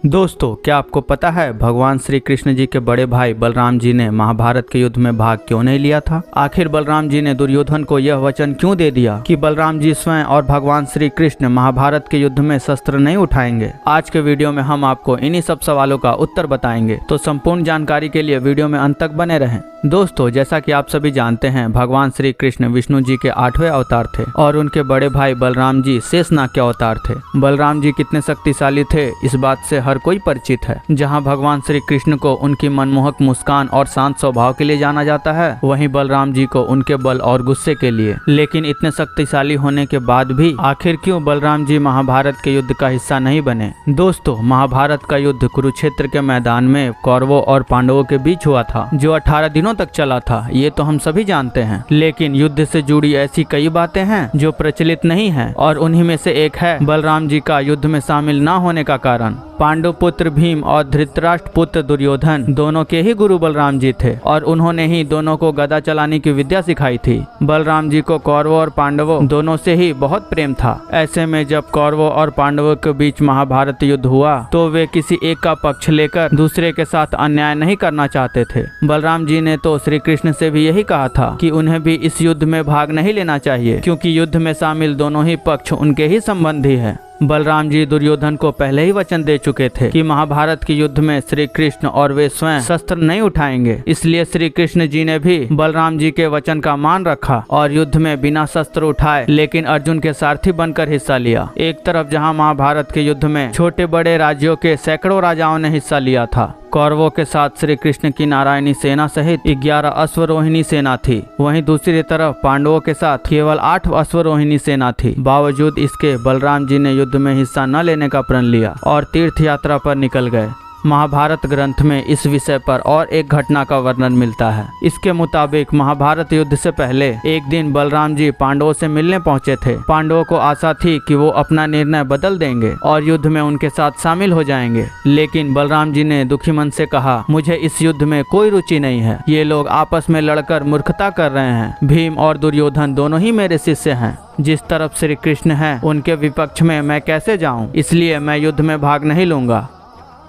दोस्तों, क्या आपको पता है भगवान श्री कृष्ण जी के बड़े भाई बलराम जी ने महाभारत के युद्ध में भाग क्यों नहीं लिया था? आखिर बलराम जी ने दुर्योधन को यह वचन क्यों दे दिया कि बलराम जी स्वयं और भगवान श्री कृष्ण महाभारत के युद्ध में शस्त्र नहीं उठाएंगे? आज के वीडियो में हम आपको इन्हीं सब सवालों का उत्तर बताएंगे, तो संपूर्ण जानकारी के लिए वीडियो में अंत तक बने रहें। दोस्तों, जैसा कि आप सभी जानते हैं, भगवान श्री कृष्ण विष्णु जी के 8वें अवतार थे और उनके बड़े भाई बलराम जी शेषनाग के अवतार थे। बलराम जी कितने शक्तिशाली थे इस बात से हर कोई परिचित है। जहां भगवान श्री कृष्ण को उनकी मनमोहक मुस्कान और शांत स्वभाव के लिए जाना जाता है, वहीं बलराम जी को उनके बल और गुस्से के लिए। लेकिन इतने शक्तिशाली होने के बाद भी आखिर क्यों बलराम जी महाभारत के युद्ध का हिस्सा नहीं बने? दोस्तों, महाभारत का युद्ध कुरुक्षेत्र के मैदान में कौरवों और पांडवों के बीच हुआ था, जो 18 दिनों तक चला था। ये तो हम सभी जानते हैं। लेकिन युद्ध से जुड़ी ऐसी कई बातें हैं जो प्रचलित नहीं है, और उन्हीं में से एक है बलराम जी का युद्ध में शामिल न होने का कारण। पांडु पुत्र भीम और धृतराष्ट्र पुत्र दुर्योधन दोनों के ही गुरु बलराम जी थे, और उन्होंने ही दोनों को गदा चलाने की विद्या सिखाई थी। बलराम जी को कौरवों और पांडवों दोनों से ही बहुत प्रेम था। ऐसे में जब कौरवों और पांडवों के बीच महाभारत युद्ध हुआ, तो वे किसी एक का पक्ष लेकर दूसरे के साथ अन्याय नहीं करना चाहते थे। बलराम जी ने तो श्री कृष्ण से भी यही कहा था कि उन्हें भी इस युद्ध में भाग नहीं लेना चाहिए, क्योंकि युद्ध में शामिल दोनों ही पक्ष उनके ही संबंधी है। बलराम जी दुर्योधन को पहले ही वचन दे चुके थे कि महाभारत के युद्ध में श्री कृष्ण और वे स्वयं शस्त्र नहीं उठाएंगे। इसलिए श्री कृष्ण जी ने भी बलराम जी के वचन का मान रखा और युद्ध में बिना शस्त्र उठाए लेकिन अर्जुन के सारथी बनकर हिस्सा लिया। एक तरफ जहां महाभारत के युद्ध में छोटे बड़े राज्यों के सैकड़ों राजाओं ने हिस्सा लिया था, कौरवों के साथ श्री कृष्ण की नारायणी सेना सहित 11 अश्वरोहिणी सेना थी। वहीं दूसरी तरफ पांडवों के साथ केवल 8 अश्वरोहिणी सेना थी। बावजूद इसके बलराम जी ने युद्ध में हिस्सा न लेने का प्रण लिया और तीर्थ यात्रा पर निकल गए। महाभारत ग्रंथ में इस विषय पर और एक घटना का वर्णन मिलता है। इसके मुताबिक महाभारत युद्ध से पहले एक दिन बलराम जी पांडवों से मिलने पहुंचे थे। पांडवों को आशा थी कि वो अपना निर्णय बदल देंगे और युद्ध में उनके साथ शामिल हो जाएंगे। लेकिन बलराम जी ने दुखी मन से कहा, मुझे इस युद्ध में कोई रुचि नहीं है। ये लोग आपस में लड़कर मूर्खता कर रहे हैं। भीम और दुर्योधन दोनों ही मेरे शिष्य हैं। जिस तरफ श्री कृष्ण हैं, उनके विपक्ष में मैं कैसे जाऊं? इसलिए मैं युद्ध में भाग नहीं लूंगा।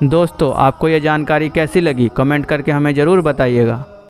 दोस्तों, आपको ये जानकारी कैसी लगी? कमेंट करके हमें ज़रूर बताइएगा।